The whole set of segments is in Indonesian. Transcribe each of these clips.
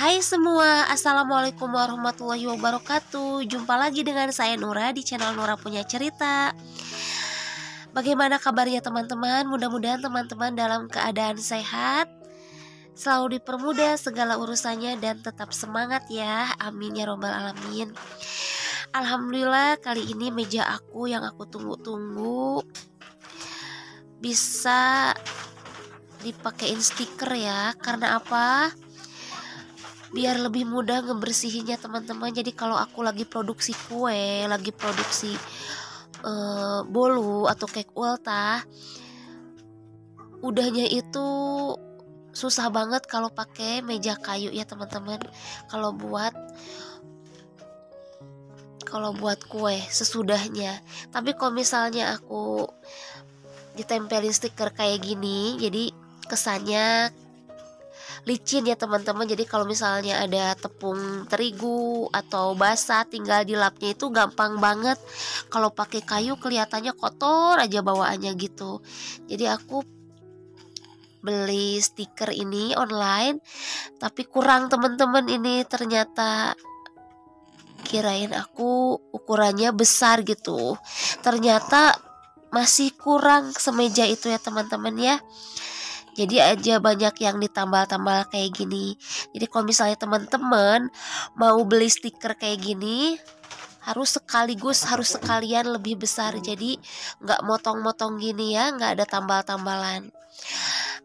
Hai semua, Assalamualaikum warahmatullahi wabarakatuh. Jumpa lagi dengan saya Nura di channel Nura Punya Cerita. Bagaimana kabarnya teman-teman? Mudah-mudahan teman-teman dalam keadaan sehat, selalu dipermudah segala urusannya dan tetap semangat ya. Amin ya robbal alamin. Alhamdulillah kali ini meja aku yang aku tunggu-tunggu bisa dipakein stiker ya. Karena apa? Biar lebih mudah ngebersihinnya teman-teman. Jadi kalau aku lagi produksi kue, lagi produksi bolu atau cake ultah, udahnya itu susah banget kalau pakai meja kayu ya teman-teman. Kalau buat kue sesudahnya. Tapi kalau misalnya aku ditempelin stiker kayak gini, jadi kesannya licin ya teman-teman. Jadi kalau misalnya ada tepung terigu atau basah, tinggal dilapnya itu gampang banget. Kalau pakai kayu kelihatannya kotor aja bawaannya gitu. Jadi aku beli stiker ini online, tapi kurang teman-teman. Ini ternyata kirain aku ukurannya besar gitu, ternyata masih kurang semeja itu ya teman-teman ya. Jadi aja banyak yang ditambal-tambal kayak gini. Jadi kalau misalnya teman-teman mau beli stiker kayak gini, harus sekalian lebih besar. Jadi nggak motong-motong gini ya, nggak ada tambal-tambalan.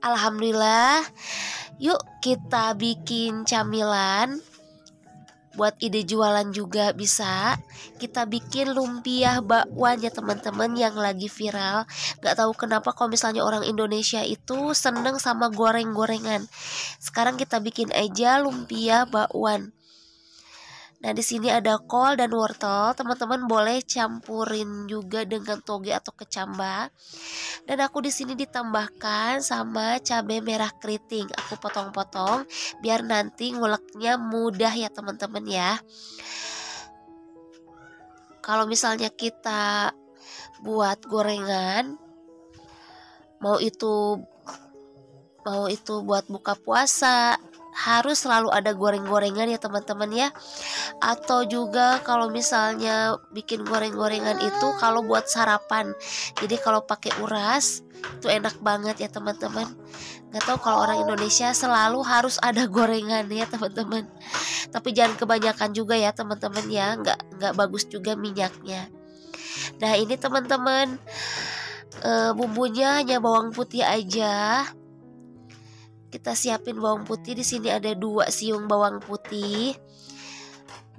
Alhamdulillah. Yuk kita bikin camilan. Buat ide jualan juga bisa. Kita bikin lumpia bakwan ya teman-teman yang lagi viral. Gak tahu kenapa kalau misalnya orang Indonesia itu seneng sama goreng-gorengan. Sekarang kita bikin aja lumpia bakwan. Nah di sini ada kol dan wortel. Teman-teman boleh campurin juga dengan toge atau kecamba. Dan aku di sini ditambahkan sama cabai merah keriting. Aku potong-potong biar nanti nguleknya mudah ya teman-teman ya. Kalau misalnya kita buat gorengan, mau itu buat buka puasa, harus selalu ada goreng-gorengan ya teman-teman ya. Atau juga kalau misalnya bikin goreng-gorengan itu kalau buat sarapan. Jadi kalau pakai uras itu enak banget ya teman-teman. Gak tahu kalau orang Indonesia selalu harus ada gorengan ya teman-teman. Tapi jangan kebanyakan juga ya teman-teman ya, nggak bagus juga minyaknya. Nah ini teman-teman, bumbunya hanya bawang putih aja. Kita siapin bawang putih. Di sini ada 2 siung bawang putih.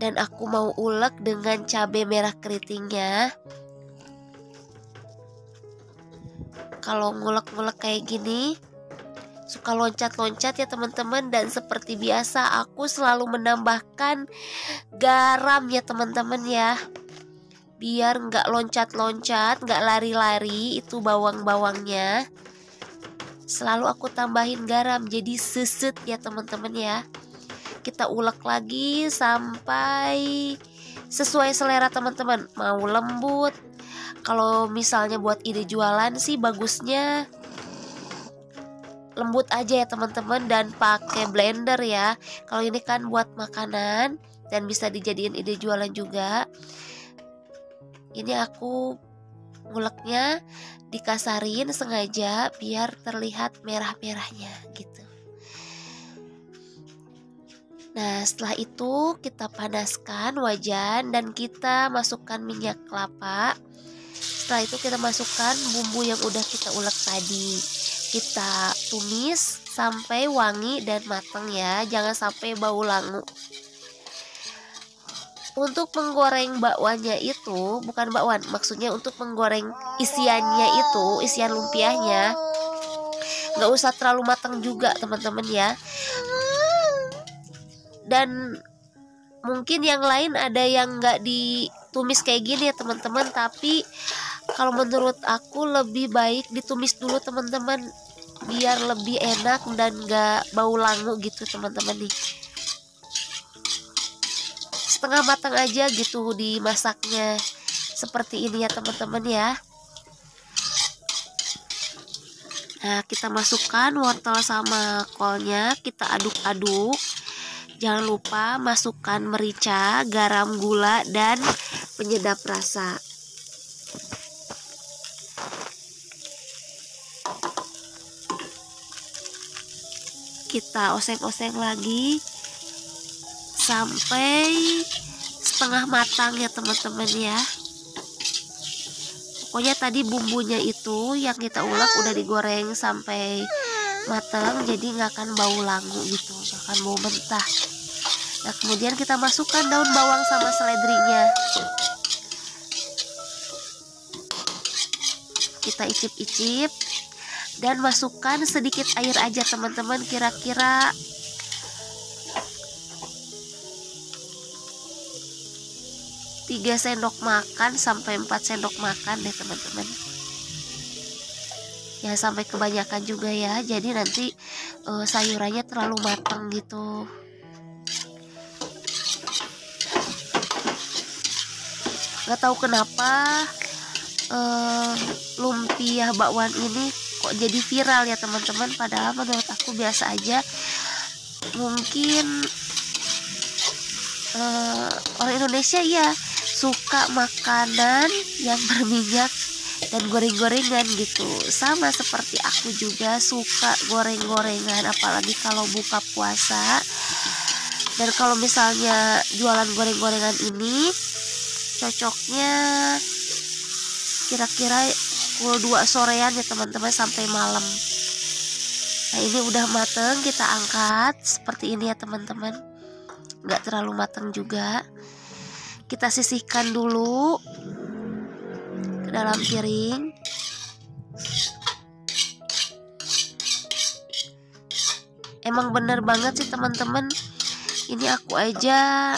Dan aku mau ulek dengan cabai merah keritingnya. Kalau ngulek-ngulek kayak gini suka loncat-loncat ya teman-teman. Dan seperti biasa aku selalu menambahkan garam ya teman-teman ya, biar nggak loncat-loncat, nggak lari-lari itu bawang-bawangnya. Selalu aku tambahin garam jadi seset ya teman-teman ya. Kita ulek lagi sampai sesuai selera teman-teman. Mau lembut, kalau misalnya buat ide jualan sih bagusnya lembut aja ya teman-teman, dan pakai blender ya. Kalau ini kan buat makanan dan bisa dijadiin ide jualan juga. Ini aku nguleknya dikasarin sengaja biar terlihat merah-merahnya gitu. Nah setelah itu kita panaskan wajan dan kita masukkan minyak kelapa. Setelah itu kita masukkan bumbu yang udah kita ulek tadi. Kita tumis sampai wangi dan matang ya, jangan sampai bau langu. Untuk menggoreng bakwannya itu, bukan bakwan, maksudnya untuk menggoreng isiannya itu, isian lumpiahnya, nggak usah terlalu matang juga teman-teman ya. Dan mungkin yang lain ada yang nggak ditumis kayak gini ya teman-teman, tapi kalau menurut aku lebih baik ditumis dulu teman-teman, biar lebih enak dan nggak bau langu gitu teman-teman nih. Setengah matang aja gitu dimasaknya, seperti ini ya teman-teman ya. Nah kita masukkan wortel sama kolnya, kita aduk-aduk. Jangan lupa masukkan merica, garam, gula, dan penyedap rasa. Kita oseng-oseng lagi sampai setengah matang ya teman-teman ya. Pokoknya tadi bumbunya itu yang kita ulek udah digoreng sampai matang, jadi nggak akan bau langu gitu, nggak akan bau mentah. Nah kemudian kita masukkan daun bawang sama seledrinya. Kita icip-icip dan masukkan sedikit air aja teman-teman, kira-kira 3 sendok makan sampai 4 sendok makan deh teman-teman. Ya sampai kebanyakan juga ya, jadi nanti sayurannya terlalu matang gitu. Gak tahu kenapa lumpia bakwan ini kok jadi viral ya teman-teman, padahal menurut aku biasa aja. Mungkin orang Indonesia ya suka makanan yang berminyak dan goreng-gorengan gitu, sama seperti aku juga suka goreng-gorengan, apalagi kalau buka puasa. Dan kalau misalnya jualan goreng-gorengan ini cocoknya kira-kira pukul 2 sorean ya teman-teman sampai malam. Nah ini udah mateng, kita angkat seperti ini ya teman-teman, nggak terlalu mateng juga. Kita sisihkan dulu ke dalam piring. Emang bener banget sih teman-teman, ini aku aja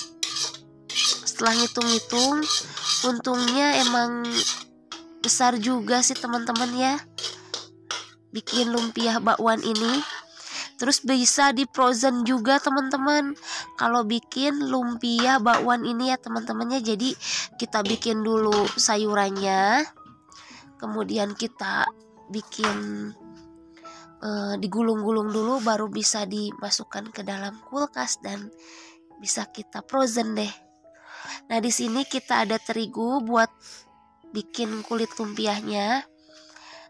setelah ngitung-ngitung untungnya emang besar juga sih teman-teman ya bikin lumpia bakwan ini. Terus bisa di frozen juga teman-teman kalau bikin lumpia bakwan ini ya teman-temannya. Jadi kita bikin dulu sayurannya, kemudian kita bikin digulung-gulung dulu, baru bisa dimasukkan ke dalam kulkas dan bisa kita frozen deh. Nah di sini kita ada terigu buat bikin kulit lumpianya.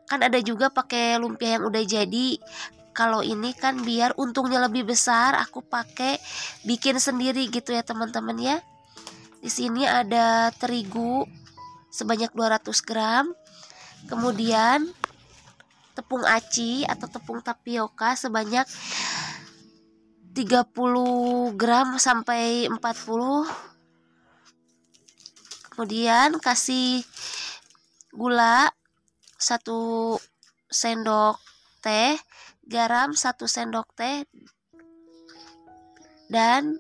Kan ada juga pakai lumpia yang udah jadi. Kalau ini kan biar untungnya lebih besar, aku pakai bikin sendiri gitu ya teman-teman ya. Di sini ada terigu sebanyak 200 gram. Kemudian tepung aci atau tepung tapioka sebanyak 30 gram sampai 40. Kemudian kasih gula 1 sendok teh, garam 1 sendok teh, dan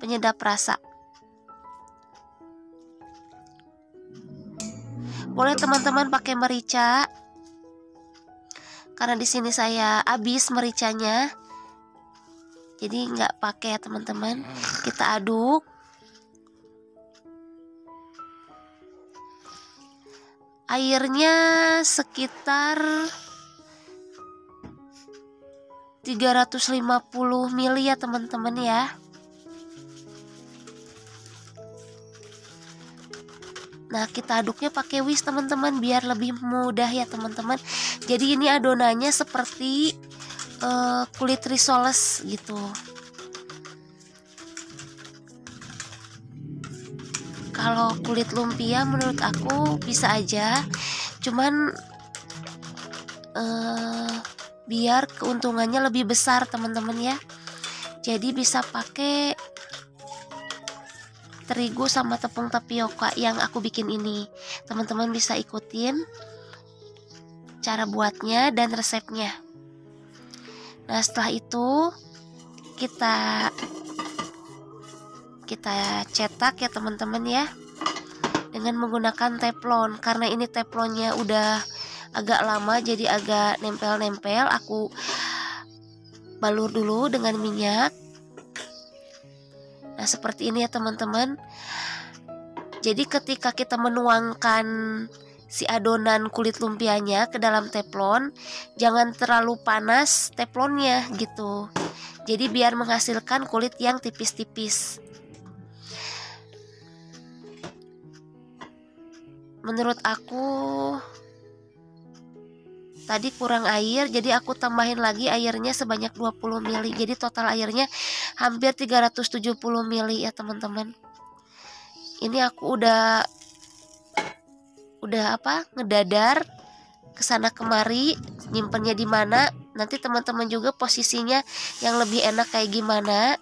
penyedap rasa. Boleh teman-teman pakai merica, karena di sini saya habis mericanya, jadi nggak pakai ya teman-teman. Kita aduk. Airnya sekitar 350 ml ya teman-teman ya. Nah kita aduknya pakai whisk teman-teman biar lebih mudah ya teman-teman. Jadi ini adonannya seperti kulit risoles gitu. Kalau kulit lumpia menurut aku bisa aja, cuman biar keuntungannya lebih besar teman-teman ya. Jadi bisa pakai terigu sama tepung tapioka yang aku bikin ini. Teman-teman bisa ikutin cara buatnya dan resepnya. Nah setelah itu kita cetak ya teman-teman ya, dengan menggunakan teflon. Karena ini teflonnya udah agak lama jadi agak nempel-nempel, aku balur dulu dengan minyak. Nah seperti ini ya teman-teman. Jadi ketika kita menuangkan si adonan kulit lumpianya ke dalam teflon, jangan terlalu panas teflonnya gitu. Jadi biar menghasilkan kulit yang tipis-tipis. Menurut aku tadi kurang air, jadi aku tambahin lagi airnya sebanyak 20 ml. Jadi total airnya hampir 370 ml ya teman-teman. Ini aku udah ngedadar kesana kemari, nyimpennya di mana. Nanti teman-teman juga posisinya yang lebih enak kayak gimana,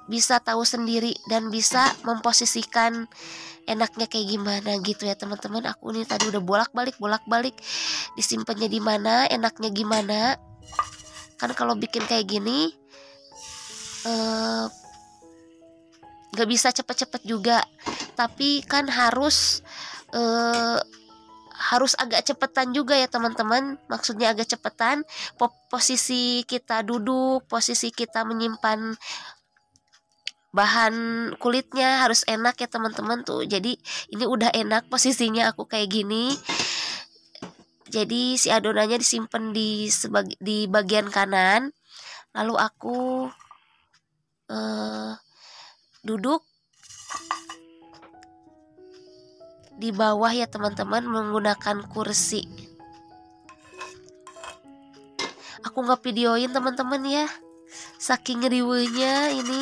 bisa tahu sendiri dan bisa memposisikan enaknya kayak gimana gitu ya teman-teman. Aku nih tadi udah bolak-balik disimpannya di mana, enaknya gimana. Kan kalau bikin kayak gini gak bisa cepet-cepet juga, tapi kan harus agak cepetan juga ya teman-teman. Maksudnya agak cepetan, posisi kita duduk, posisi kita menyimpan bahan kulitnya harus enak ya teman-teman tuh. Jadi ini udah enak posisinya aku kayak gini. Jadi si adonannya disimpan di bagian kanan, lalu aku duduk di bawah ya teman-teman menggunakan kursi. Aku nggak videoin teman-teman ya, saking riweunya ini.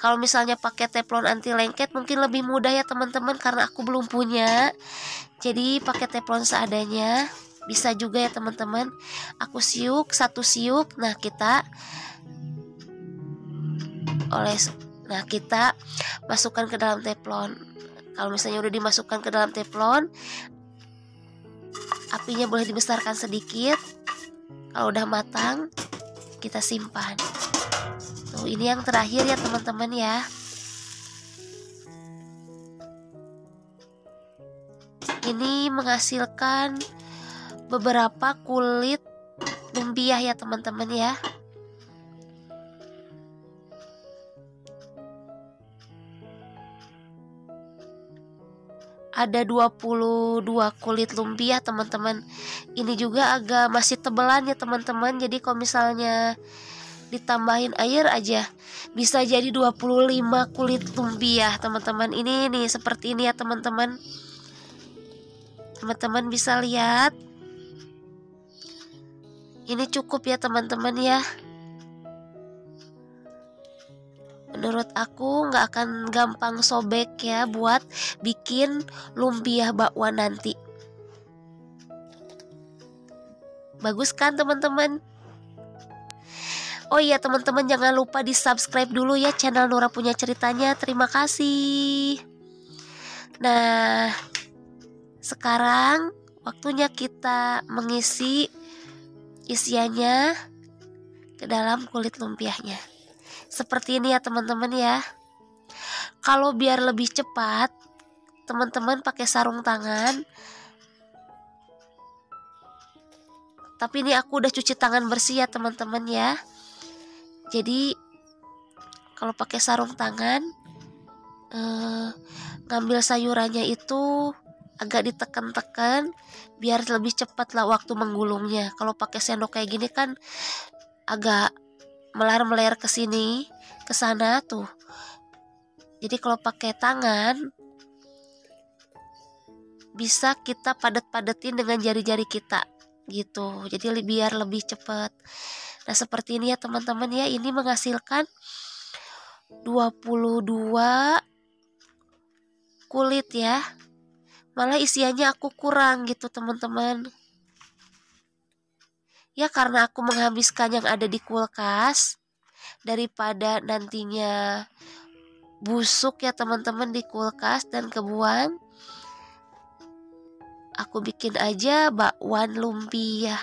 Kalau misalnya pakai teflon anti lengket mungkin lebih mudah ya teman-teman, karena aku belum punya. Jadi pakai teflon seadanya bisa juga ya teman-teman. Aku siuk satu siuk. Nah, kita masukkan ke dalam teflon. Kalau misalnya udah dimasukkan ke dalam teflon, apinya boleh dibesarkan sedikit. Kalau udah matang, kita simpan. Tuh, ini yang terakhir ya teman-teman ya. Ini menghasilkan beberapa kulit lumpia ya teman-teman ya. Ada 22 kulit lumpia teman-teman. Ini juga agak masih tebelan ya teman-teman. Jadi kalau misalnya ditambahin air aja bisa jadi 25 kulit lumpia teman-teman. Ini nih seperti ini ya teman-teman. Teman-teman bisa lihat. Ini cukup ya teman-teman ya. Menurut aku nggak akan gampang sobek ya buat bikin lumpia bakwan nanti. Bagus kan teman-teman? Oh iya teman-teman, jangan lupa di subscribe dulu ya channel Nura Punya Ceritanya. Terima kasih. Nah, sekarang waktunya kita mengisi isiannya ke dalam kulit lumpianya. Seperti ini ya teman-teman ya. Kalau biar lebih cepat, teman-teman pakai sarung tangan. Tapi ini aku udah cuci tangan bersih ya teman-teman ya. Jadi kalau pakai sarung tangan, ngambil sayurannya itu agak ditekan-tekan biar lebih cepat lah waktu menggulungnya. Kalau pakai sendok kayak gini kan agak melar-meler ke sini, ke sana tuh. Jadi kalau pakai tangan bisa kita padat-padatin dengan jari-jari kita gitu. Jadi biar lebih cepat. Nah, seperti ini ya teman-teman ya. Ini menghasilkan 22 kulit ya. Malah isiannya aku kurang gitu teman-teman. Ya karena aku menghabiskan yang ada di kulkas daripada nantinya busuk ya teman-teman di kulkas dan kebuang. Aku bikin aja bakwan lumpia.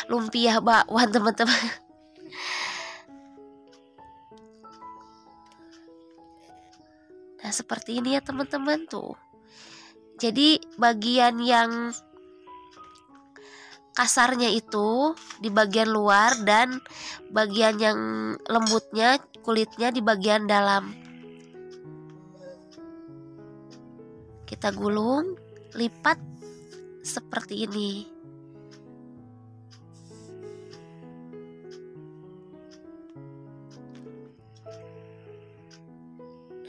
Lumpia bakwan teman-teman. Nah, seperti ini ya teman-teman tuh. Jadi bagian yang kasarnya itu di bagian luar dan bagian yang lembutnya, kulitnya di bagian dalam. Kita gulung, lipat seperti ini.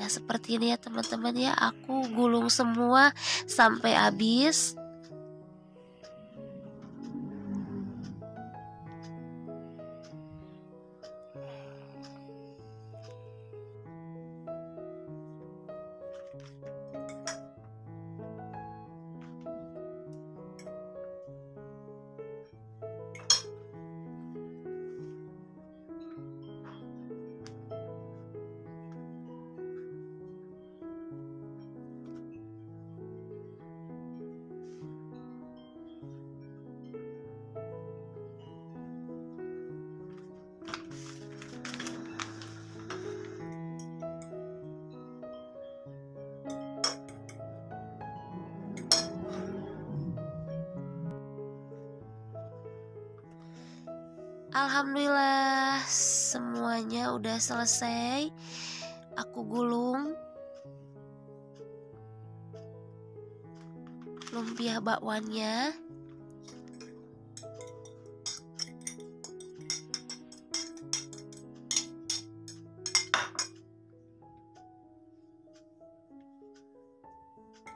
Nah seperti ini ya teman-teman ya, aku gulung semua sampai habis. Alhamdulillah semuanya udah selesai aku gulung lumpia bakwannya.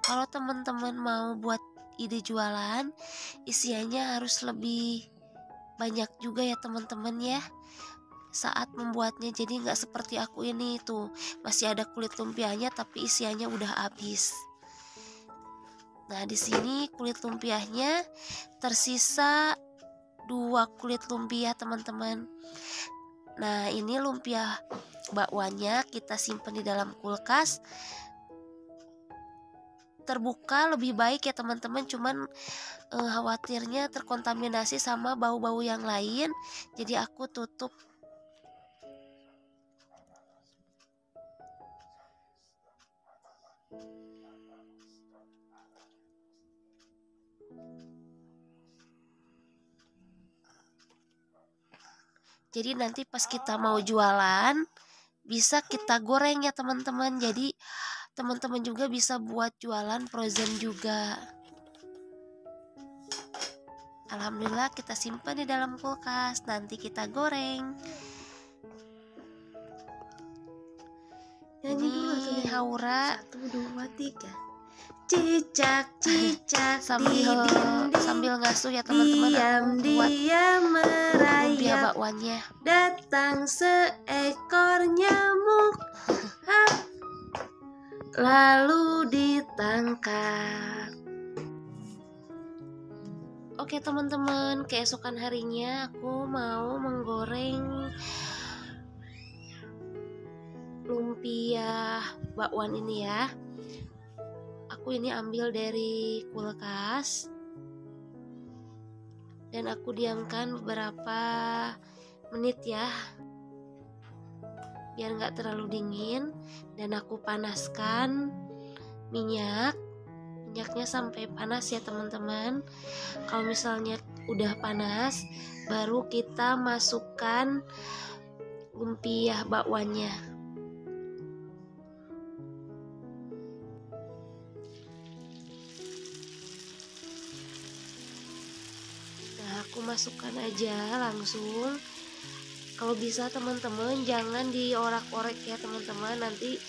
Kalau teman-teman mau buat ide jualan, isiannya harus lebih banyak juga ya teman-teman ya saat membuatnya, jadi nggak seperti aku ini tuh masih ada kulit lumpianya tapi isiannya udah habis. Nah di sini kulit lumpianya tersisa 2 kulit lumpia teman-teman. Nah ini lumpia bakwannya kita simpan di dalam kulkas, terbuka lebih baik ya teman-teman, cuman khawatirnya terkontaminasi sama bau-bau yang lain, jadi aku tutup. Jadi nanti pas kita mau jualan bisa kita goreng ya teman-teman, jadi teman-teman juga bisa buat jualan frozen juga. Alhamdulillah kita simpan di dalam kulkas, nanti kita goreng. Nyanyi dulu Ini Haura 1, 2, 3. Cicak cicak sambil ngasuh ya teman-teman, aku buat lumpia bakwannya. Datang seekor nyamuk, lalu ditangkap. Oke teman-teman, keesokan harinya aku mau menggoreng lumpia bakwan ini ya. Aku ini ambil dari kulkas dan aku diamkan beberapa menit ya biar nggak terlalu dingin, dan aku panaskan minyaknya sampai panas ya teman-teman. Kalau misalnya udah panas baru kita masukkan lumpia bakwannya. Aku masukkan aja langsung. Kalau bisa teman-teman jangan diorak-orek ya teman-teman, nanti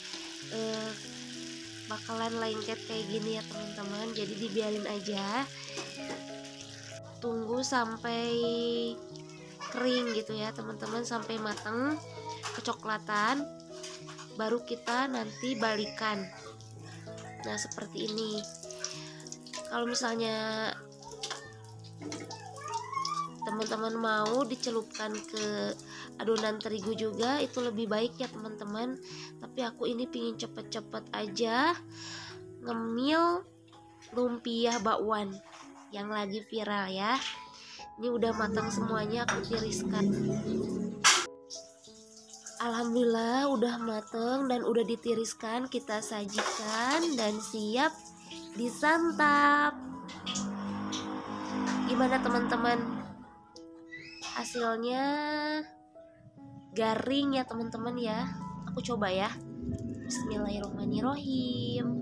bakalan lengket kayak gini ya teman-teman, jadi dibiarin aja, tunggu sampai kering gitu ya teman-teman, sampai matang kecoklatan, baru kita nanti balikan. Nah seperti ini. Kalau misalnya teman-teman mau dicelupkan ke adonan terigu juga itu lebih baik ya teman-teman, tapi aku ini pingin cepet-cepet aja ngemil lumpia bakwan yang lagi viral ya. Ini udah matang semuanya, aku tiriskan. Alhamdulillah udah mateng dan udah ditiriskan, kita sajikan dan siap disantap. Gimana teman-teman? Hasilnya garing ya teman-teman ya. Aku coba ya. Bismillahirrahmanirrahim.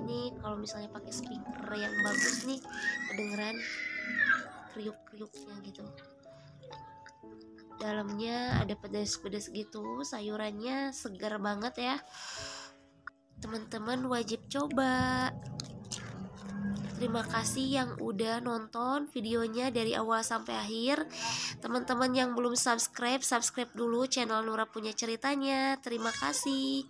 Ini kalau misalnya pakai speaker yang bagus nih kedengeran kriuk-kriuknya gitu. dalamnya ada pedas-pedas gitu, sayurannya segar banget ya. Teman-teman wajib coba. Terima kasih yang udah nonton videonya dari awal sampai akhir. Teman-teman yang belum subscribe, subscribe dulu channel Nura Punya Ceritanya. Terima kasih.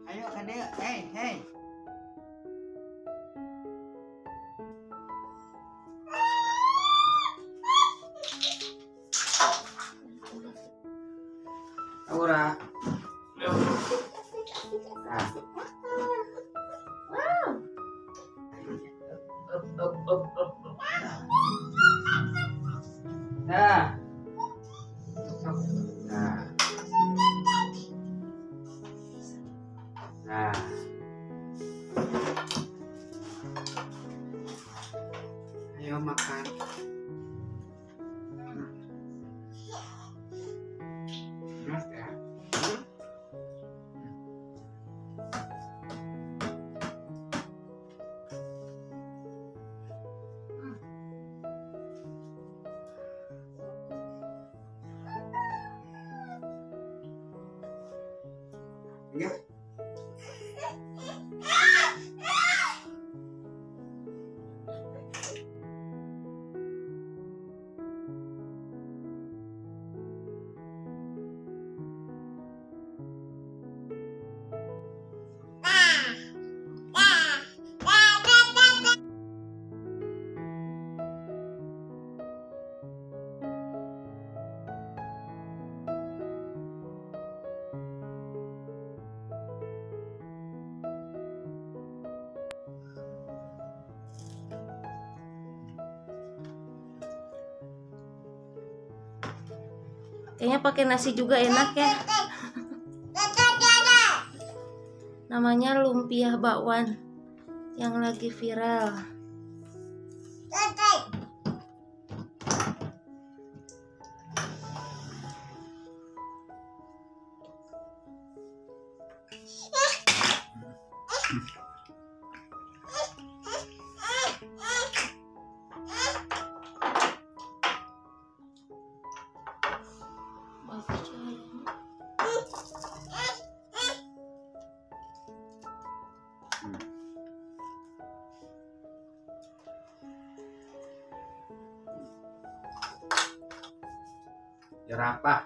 Ayo adek, hey. Aura. Nah. Nah. Nah. Ayo makan. Mas ya. Ya. Kayaknya pakai nasi juga enak ya. Namanya lumpia bakwan yang lagi viral. Jerapah.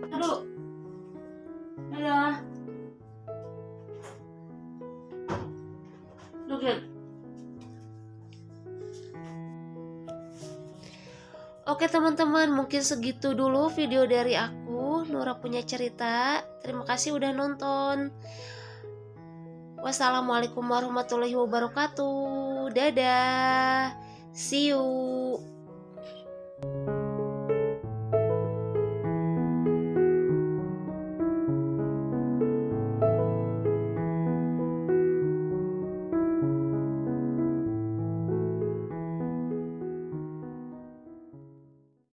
Aduh. Ayo. Duduk. Oke teman-teman, mungkin segitu dulu video dari aku, Nura Punya Cerita. Terima kasih udah nonton. Wassalamualaikum warahmatullahi wabarakatuh. Dadah. See you.